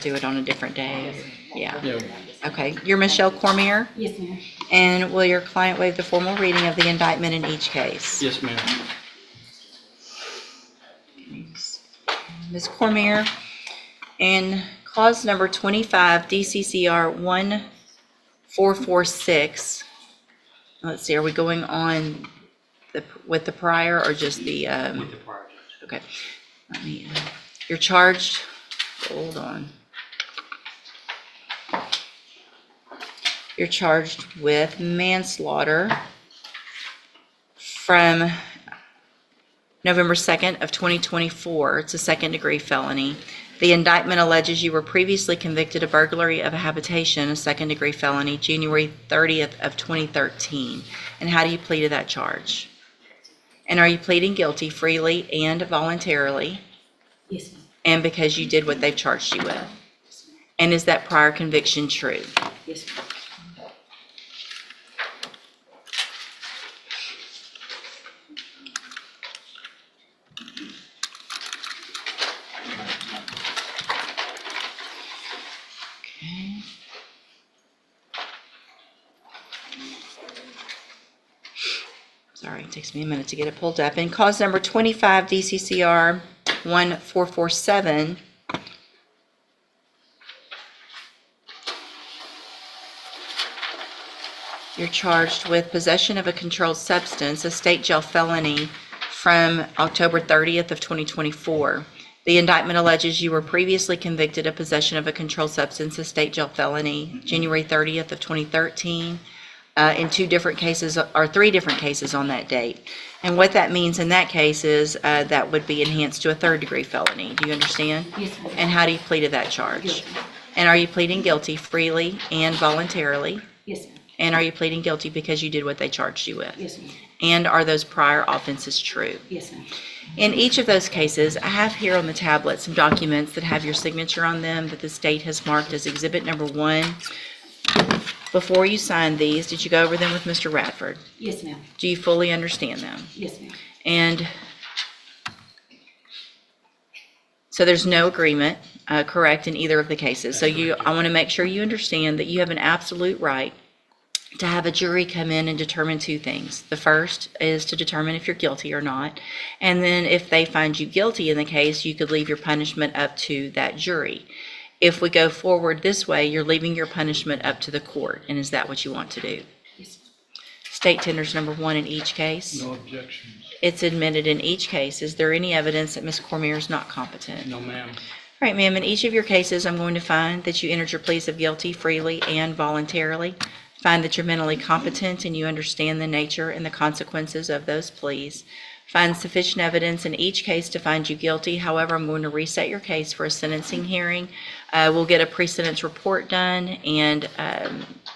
do it on a different day? Yeah. Yeah. Okay. You're Michelle Cormier? Yes, ma'am. And will your client waive the formal reading of the indictment in each case? Yes, ma'am. Ms. Cormier, in clause number 25, DCCR 1446, let's see, are we going on with the prior or just the, With the prior judge. okay. Let me, you're charged, hold on. You're charged with manslaughter from November 2nd of 2024. It's a second-degree felony. The indictment alleges you were previously convicted of burglary of a habitation, a second-degree felony, January 30th of 2013. And how do you plead to that charge? And are you pleading guilty freely and voluntarily? Yes, ma'am. And because you did what they've charged you with? And is that prior conviction true? Yes, ma'am. Okay. Sorry, it takes me a minute to get it pulled up. In cause number 25, DCCR 1447, you're charged with possession of a controlled substance, a state jail felony from October 30th of 2024. The indictment alleges you were previously convicted of possession of a controlled substance, a state jail felony, January 30th of 2013, in two different cases, or three different cases on that date. And what that means in that case is that would be enhanced to a third-degree felony. Do you understand? Yes, ma'am. And how do you plead to that charge? Guilty. And are you pleading guilty freely and voluntarily? Yes, ma'am. And are you pleading guilty because you did what they charged you with? Yes, ma'am. And are those prior offenses true? Yes, ma'am. In each of those cases, I have here on the tablet some documents that have your signature on them that the state has marked as exhibit number 1. Before you signed these, did you go over them with Mr. Radford? Yes, ma'am. Do you fully understand them? Yes, ma'am. And so there's no agreement, correct, in either of the cases. So I want to make sure you understand that you have an absolute right to have a jury come in and determine two things. The first is to determine if you're guilty or not. And then if they find you guilty in the case, you could leave your punishment up to that jury. If we go forward this way, you're leaving your punishment up to the court. And is that what you want to do? Yes, ma'am. State tenders number 1 in each case. No objections. It's admitted in each case. Is there any evidence that Ms. Cormier is not competent? No, ma'am. All right, ma'am, in each of your cases, I'm going to find that you entered your pleas of guilty freely and voluntarily. Find that you're mentally competent and you understand the nature and the consequences of those pleas. Find sufficient evidence in each case to find you guilty. However, I'm going to reset your case for a sentencing hearing. We'll get a pre-sentence report done, and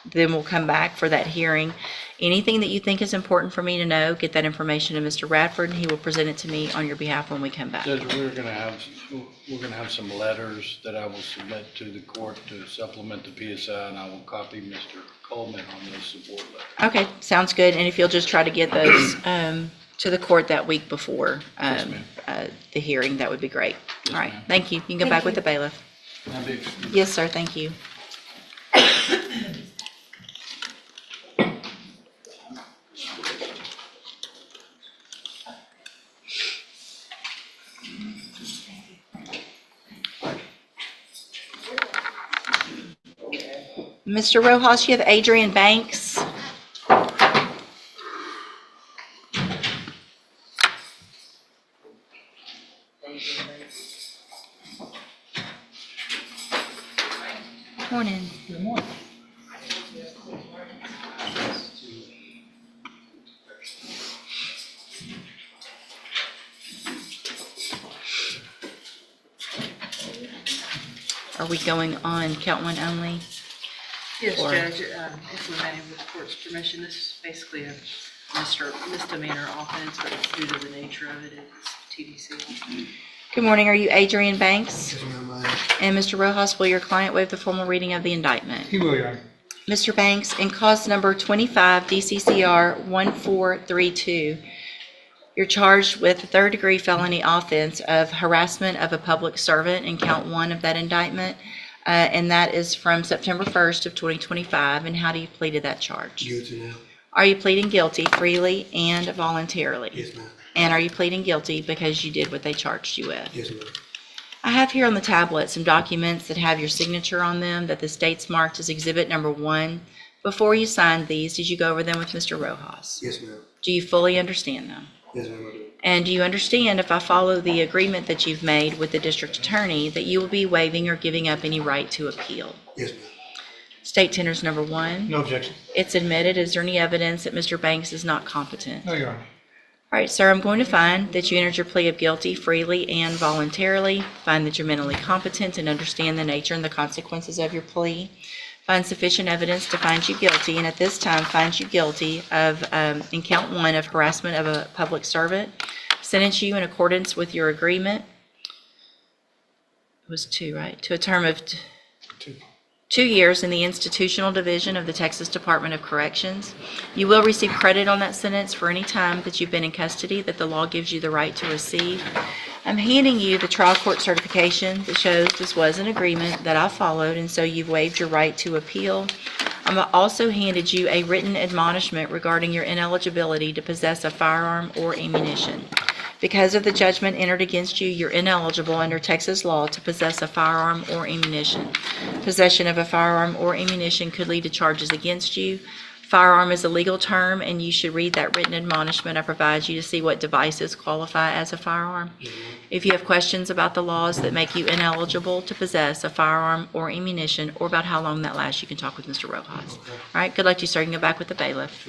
then we'll come back for that hearing. Anything that you think is important for me to know, get that information to Mr. Radford, and he will present it to me on your behalf when we come back. Judge, we're gonna have some letters that I will submit to the court to supplement the PSI, and I will copy Mr. Coleman on those support letters. Okay, sounds good. And if you'll just try to get those to the court that week before Yes, the hearing, that would be great. Yes, All right, ma'am. thank you. You can go back with the bailiff. That'd be excused. Yes, sir, thank you. Mr. Rojas, you have Adrien Banks. Morning. Good morning. Are we going on count one only? Yes, Or- Judge, if we may, with the court's permission, this is basically a misdemeanor offense, but due to the nature of it, it's TDC. Good morning. Are you Adrien Banks? Yes, ma'am, I am. And Mr. Rojas, will your client waive the formal reading of the indictment? He will, Your Honor. Mr. Banks, in cause number 25 DCCR 1432, you're charged with a third-degree felony offense of harassment of a public servant in count 1 of that indictment. And that is from September 1st of 2025. And how do you plead to that charge? Guilty now. Are you pleading guilty freely and voluntarily? Yes, ma'am. And are you pleading guilty because you did what they charged you with? Yes, ma'am. I have here on the tablet some documents that have your signature on them that the state's marked as Exhibit Number 1. Before you signed these, did you go over them with Mr. Rojas? Yes, ma'am. Do you fully understand them? Yes, ma'am, I do. And do you understand, if I follow the agreement that you've made with the district attorney, that you will be waiving or giving up any right to appeal? Yes, ma'am. State tenders number 1. No objection. It's admitted. Is there any evidence that Mr. Banks is not competent? No, Your Honor. All right, sir, I'm going to find that you entered your plea of guilty freely and voluntarily. Find that you're mentally competent and understand the nature and the consequences of your plea. Find sufficient evidence to find you guilty, and at this time, find you guilty of, in count 1, of harassment of a public servant. Sentence you in accordance with your agreement. It was 2, right? To a term of 2 years in the institutional division of the Texas Department of Corrections. You will receive credit on that sentence for any time that you've been in custody that the law gives you the right to receive. I'm handing you the trial court certification that shows this was an agreement that I followed, and so you've waived your right to appeal. I'm also handed you a written admonishment regarding your ineligibility to possess a firearm or ammunition. Because of the judgment entered against you, you're ineligible under Texas law to possess a firearm or ammunition. Possession of a firearm or ammunition could lead to charges against you. Firearm is a legal term, and you should read that written admonishment I provide you to see what devices qualify as a firearm. If you have questions about the laws that make you ineligible to possess a firearm or ammunition, or about how long that lasts, you can talk with Mr. Rojas. All right, good luck to you, sir. You can go back with the bailiff.